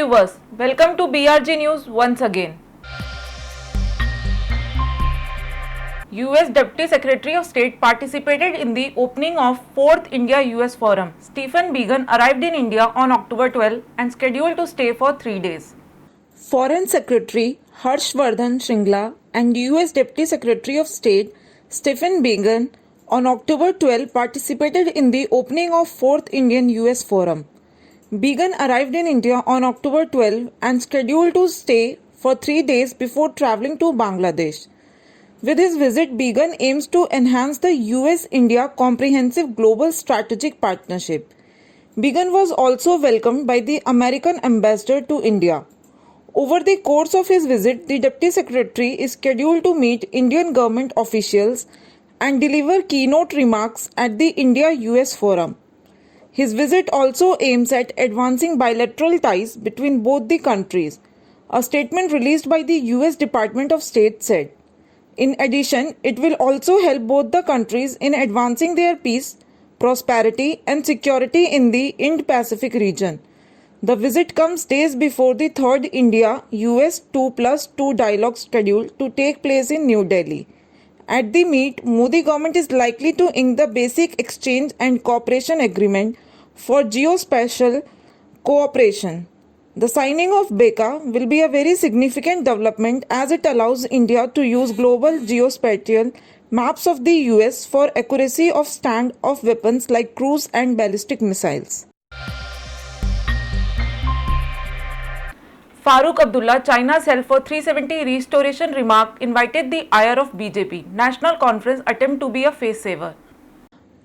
viewers, welcome to BRG News once again. US Deputy Secretary of State participated in the opening of 4th India-US Forum. Stephen Biegun arrived in India on October 12 and scheduled to stay for 3 days. Foreign Secretary Harshvardhan Shringla and US Deputy Secretary of State Stephen Biegun on October 12 participated in the opening of 4th Indian-US Forum. Biegun arrived in India on October 12 and scheduled to stay for 3 days before travelling to Bangladesh. With his visit, Biegun aims to enhance the US-India Comprehensive Global Strategic Partnership. Biegun was also welcomed by the American ambassador to India. Over the course of his visit, the Deputy Secretary is scheduled to meet Indian government officials and deliver keynote remarks at the India-US Forum. His visit also aims at advancing bilateral ties between both the countries, a statement released by the US Department of State said. In addition, it will also help both the countries in advancing their peace, prosperity and security in the Indo-Pacific region. The visit comes days before the third India-US 2+2 dialogue scheduled to take place in New Delhi. At the meet, Modi government is likely to ink the Basic Exchange and Cooperation Agreement for Geospatial Cooperation. The signing of BECA will be a very significant development as it allows India to use global geospatial maps of the US for accuracy of stand-off weapons like cruise and ballistic missiles. Farooq Abdullah, China's help for 370 restoration remark invited the ire of BJP. National Conference attempt to be a face saver.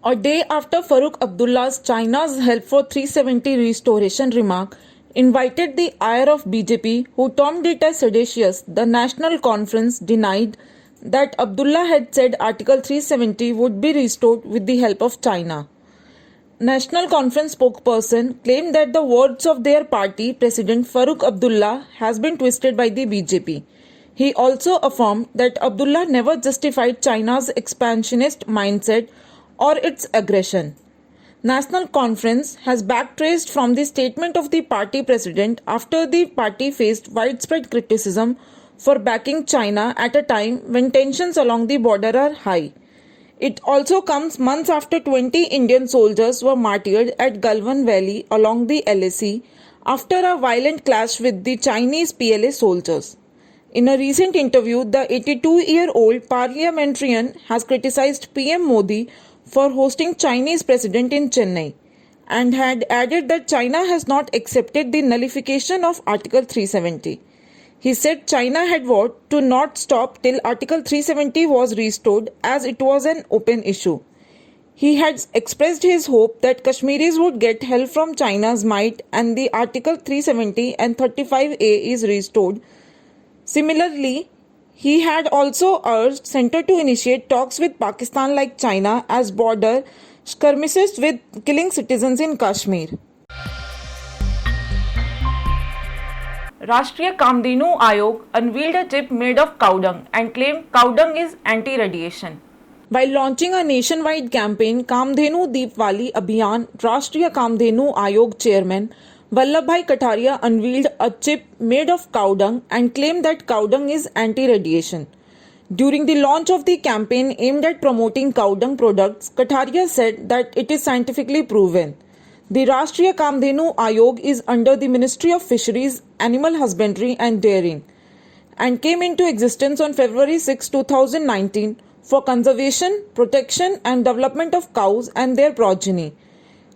A day after Farooq Abdullah's China's help for 370 restoration remark invited the ire of BJP, who termed it as seditious, the National Conference denied that Abdullah had said Article 370 would be restored with the help of China. National Conference spokesperson claimed that the words of their party president Farooq Abdullah has been twisted by the BJP. He also affirmed that Abdullah never justified China's expansionist mindset or its aggression. National Conference has backtraced from the statement of the party president after the party faced widespread criticism for backing China at a time when tensions along the border are high. It also comes months after 20 Indian soldiers were martyred at Galwan Valley along the LAC after a violent clash with the Chinese PLA soldiers. In a recent interview, the 82-year-old parliamentarian has criticized PM Modi for hosting Chinese president in Chennai and had added that China has not accepted the nullification of Article 370. He said China had vowed to not stop till Article 370 was restored as it was an open issue. He had expressed his hope that Kashmiris would get help from China's might and the Article 370 and 35A is restored. Similarly, he had also urged Centre to initiate talks with Pakistan like China as border skirmishes with killing citizens in Kashmir. Rashtriya Kamdhenu Ayog unveiled a chip made of cow dung and claimed cow dung is anti-radiation. While launching a nationwide campaign, Kamdhenu Deepwali Abhiyan, Rashtriya Kamdhenu Ayog chairman Vallabhbhai Kataria unveiled a chip made of cow dung and claimed that cow dung is anti-radiation. During the launch of the campaign aimed at promoting cow dung products, Kataria said that it is scientifically proven. The Rashtriya Kamdhenu Ayog is under the Ministry of Fisheries, Animal Husbandry and Dairying and came into existence on February 6, 2019 for conservation, protection and development of cows and their progeny.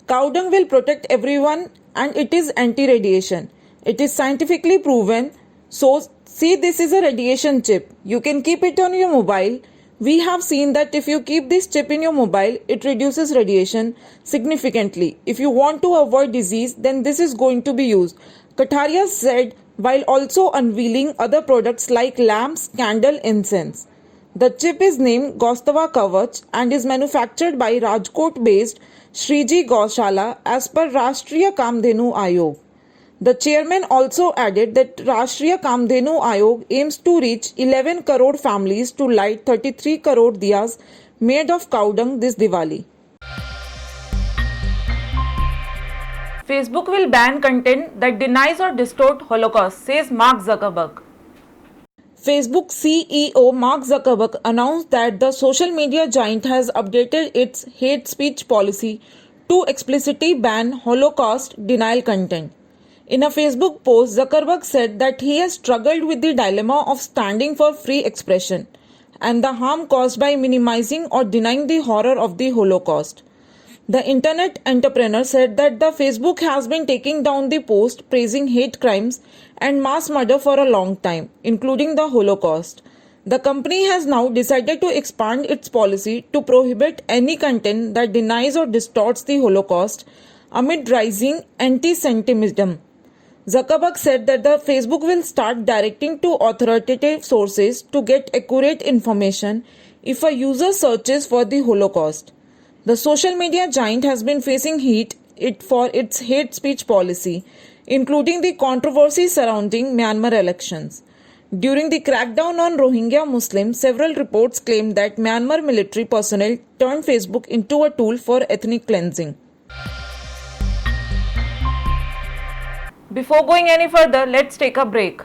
Cow dung will protect everyone and it is anti-radiation. It is scientifically proven. So, see, this is a radiation chip. You can keep it on your mobile. We have seen that if you keep this chip in your mobile, it reduces radiation significantly. If you want to avoid disease, then this is going to be used, Kataria said, while also unveiling other products like lamps, candle, incense. The chip is named Gaustava Kavach and is manufactured by Rajkot-based Shriji Gaushala as per Rashtriya Kamdhenu Ayog. The chairman also added that Rashtriya Kamdhenu Ayog aims to reach 11 crore families to light 33 crore diyas made of cow dung this Diwali. Facebook will ban content that denies or distorts Holocaust, says Mark Zuckerberg. Facebook CEO Mark Zuckerberg announced that the social media giant has updated its hate speech policy to explicitly ban Holocaust denial content. In a Facebook post, Zuckerberg said that he has struggled with the dilemma of standing for free expression and the harm caused by minimizing or denying the horror of the Holocaust. The internet entrepreneur said that the Facebook has been taking down the post praising hate crimes and mass murder for a long time, including the Holocaust. The company has now decided to expand its policy to prohibit any content that denies or distorts the Holocaust amid rising anti-Semitism. Zuckerberg said that the Facebook will start directing to authoritative sources to get accurate information if a user searches for the Holocaust. The social media giant has been facing heat for its hate speech policy, including the controversy surrounding Myanmar elections. During the crackdown on Rohingya Muslims, several reports claimed that Myanmar military personnel turned Facebook into a tool for ethnic cleansing. Before going any further, let's take a break.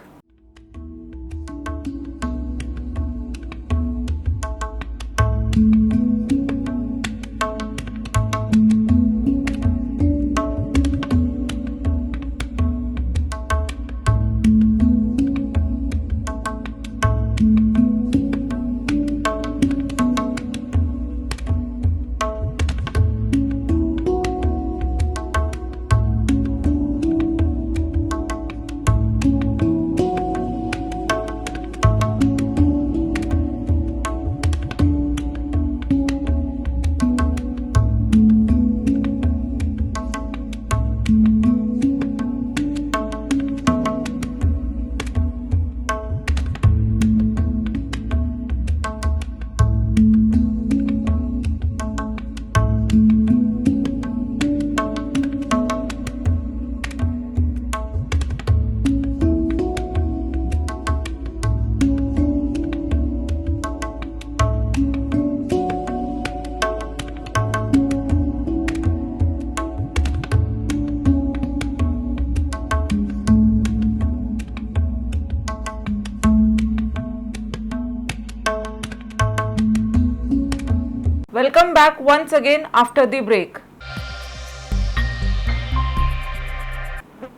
Welcome back once again after the break.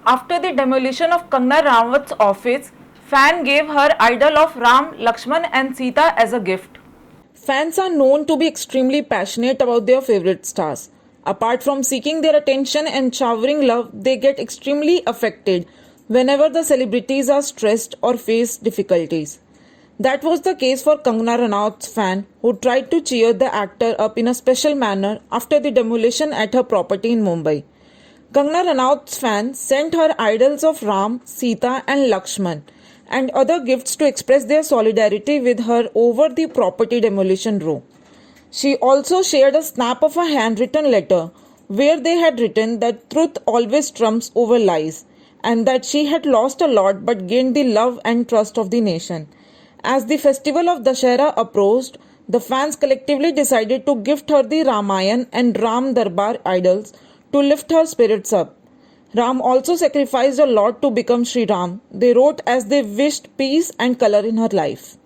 After the demolition of Kangana Ranaut's office, fan gave her idol of Ram, Lakshman and Sita as a gift. Fans are known to be extremely passionate about their favorite stars. Apart from seeking their attention and showering love, they get extremely affected whenever the celebrities are stressed or face difficulties. That was the case for Kangana Ranaut's fan, who tried to cheer the actor up in a special manner after the demolition at her property in Mumbai. Kangana Ranaut's fans sent her idols of Ram, Sita and Lakshman and other gifts to express their solidarity with her over the property demolition row. She also shared a snap of a handwritten letter where they had written that truth always trumps over lies and that she had lost a lot but gained the love and trust of the nation. As the festival of Dussehra approached, the fans collectively decided to gift her the Ramayana and Ram Darbar idols to lift her spirits up. Ram also sacrificed a lot to become Sri Ram, they wrote as they wished peace and color in her life.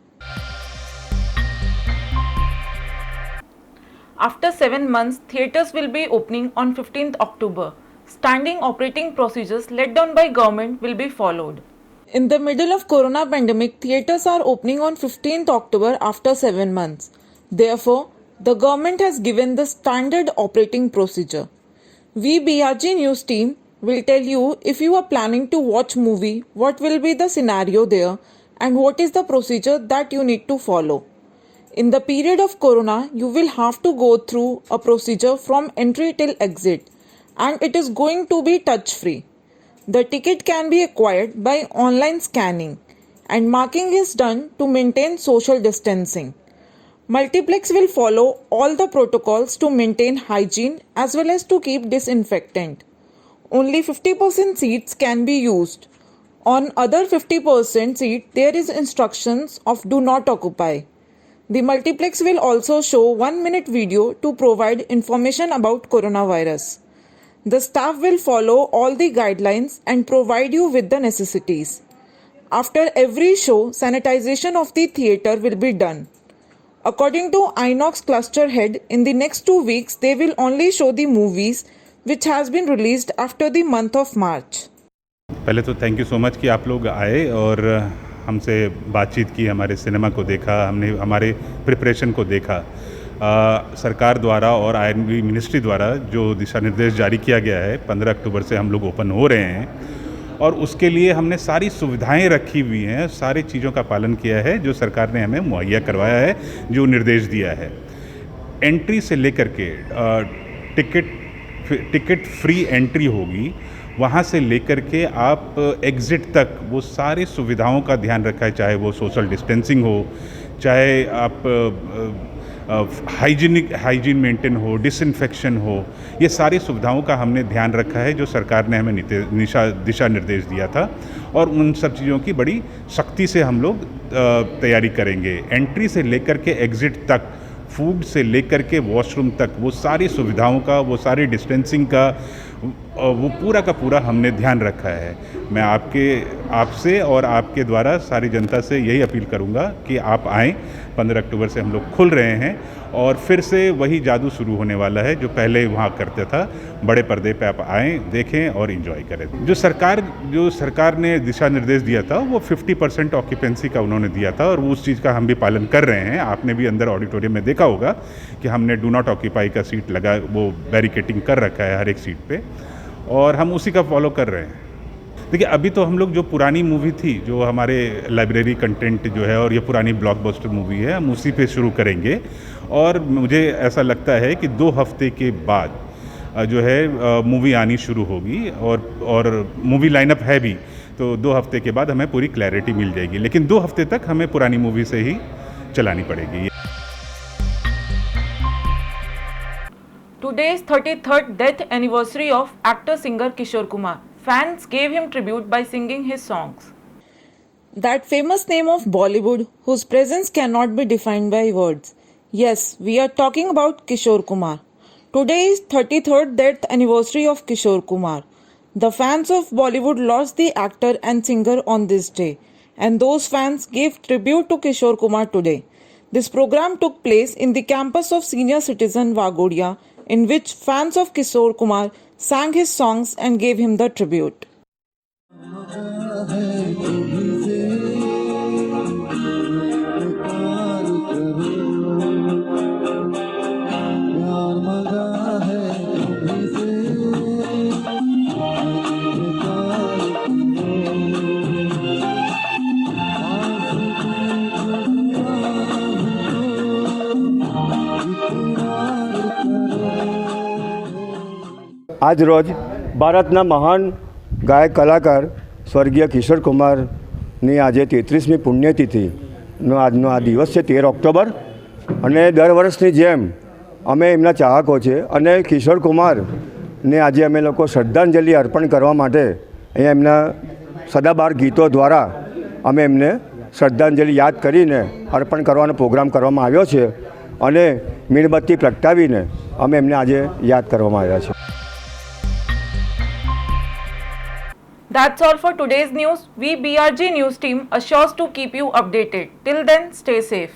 After 7 months, theatres will be opening on 15th October. Standing operating procedures laid down by government will be followed. In the middle of corona pandemic, theatres are opening on 15th October after 7 months. Therefore, the government has given the standard operating procedure. We BRG News team will tell you if you are planning to watch movie, what will be the scenario there and what is the procedure that you need to follow. In the period of corona, you will have to go through a procedure from entry till exit and it is going to be touch free. The ticket can be acquired by online scanning and marking is done to maintain social distancing. Multiplex will follow all the protocols to maintain hygiene as well as to keep disinfectant. Only 50% seats can be used. On other 50% seat, there is instructions of do not occupy. The multiplex will also show 1-minute video to provide information about coronavirus. The staff will follow all the guidelines and provide you with the necessities. After every show, sanitization of the theatre will be done. According to Inox cluster head, in the next 2 weeks, they will only show the movies which has been released after the month of March. पहले तो thank you so much कि आप लोग आए और हमसे बातचीत की, हमारे सिनेमा को देखा, हमने हमारे प्रिपरेशन को देखा। सरकार द्वारा और आईएनबी मिनिस्ट्री द्वारा जो दिशा निर्देश जारी किया गया है, 15 अक्टूबर से हम लोग ओपन हो रहे हैं और उसके लिए हमने सारी सुविधाएं रखी हुई हैं, सारी चीज़ों का पालन किया है जो सरकार ने हमें मुहैया करवाया है, जो निर्देश दिया है। एंट्री से लेकर के टिकट फ्री एंट्री होगी, वहाँ से लेकर के आप एग्ज़िट तक वो सारी सुविधाओं का ध्यान रखा है, चाहे वो सोशल डिस्टेंसिंग हो, चाहे आप हाइजीन मेंटेन हो, डिसइंफेक्शन हो, ये सारी सुविधाओं का हमने ध्यान रखा है जो सरकार ने हमें दिशा निर्देश दिया था और उन सब चीज़ों की बड़ी सख्ती से हम लोग तैयारी करेंगे। एंट्री से लेकर के एग्ज़िट तक, फूड से लेकर के वॉशरूम तक, वो सारी सुविधाओं का, वो सारी डिस्टेंसिंग का, वो पूरा का पूरा हमने ध्यान रखा है। मैं आपसे और आपके द्वारा सारी जनता से यही अपील करूंगा कि आप आएँ। 15 अक्टूबर से हम लोग खुल रहे हैं और फिर से वही जादू शुरू होने वाला है जो पहले वहाँ करते था। बड़े पर्दे पे आप आएँ, देखें और इन्जॉय करें। जो सरकार ने दिशा निर्देश दिया था वो 50% ऑक्यूपेंसी का उन्होंने दिया था और उस चीज़ का हम भी पालन कर रहे हैं। आपने भी अंदर ऑडिटोरियम में देखा होगा कि हमने डू नॉट ऑक्यूपाई का सीट लगा, वो बैरिकेटिंग कर रखा है हर एक सीट पे और हम उसी का फॉलो कर रहे हैं। देखिए, अभी तो हम लोग जो पुरानी मूवी थी, जो हमारे लाइब्रेरी कंटेंट जो है और ये पुरानी ब्लॉकबस्टर मूवी है, हम उसी पे शुरू करेंगे और मुझे ऐसा लगता है कि 2 हफ्ते के बाद जो है मूवी आनी शुरू होगी और मूवी लाइनअप है भी, तो 2 हफ्ते के बाद हमें पूरी क्लैरिटी मिल जाएगी, लेकिन 2 हफ्ते तक हमें पुरानी मूवी से ही चलानी पड़ेगी। Today's 33rd death anniversary of actor-singer Kishore Kumar. Fans gave him tribute by singing his songs. That famous name of Bollywood, whose presence cannot be defined by words. Yes, we are talking about Kishore Kumar. Today is 33rd death anniversary of Kishore Kumar. The fans of Bollywood lost the actor and singer on this day, and those fans gave tribute to Kishore Kumar today. This program took place in the campus of Senior Citizen Vagodia, in which fans of Kishore Kumar sang his songs and gave him the tribute. આજ રોજ ભારતના મહાન ગાયક કલાકાર સ્વર્ગીય કિશોર કુમારની આજે 33મી પુણ્યતિથિનો આજનો આ દિવસ છે, 13 ઓક્ટોબર, અને દર વર્ષની જેમ અમે એમના ચાહકો છે અને કિશોર કુમારને આજે અમે લોકો શ્રદ્ધાંજલિ અર્પણ કરવા માટે અહીંયા એમના સદાબહાર ગીતો દ્વારા અમે એમને શ્રદ્ધાંજલિ યાદ કરીને અર્પણ કરવાનો પ્રોગ્રામ કરવામાં આવ્યો છે અને મીણબત્તી પ્રગટાવીને અમે એમને આજે યાદ કરવામાં આવ્યા છે. That's all for today's news. We BRG News team assures to keep you updated. Till then, stay safe.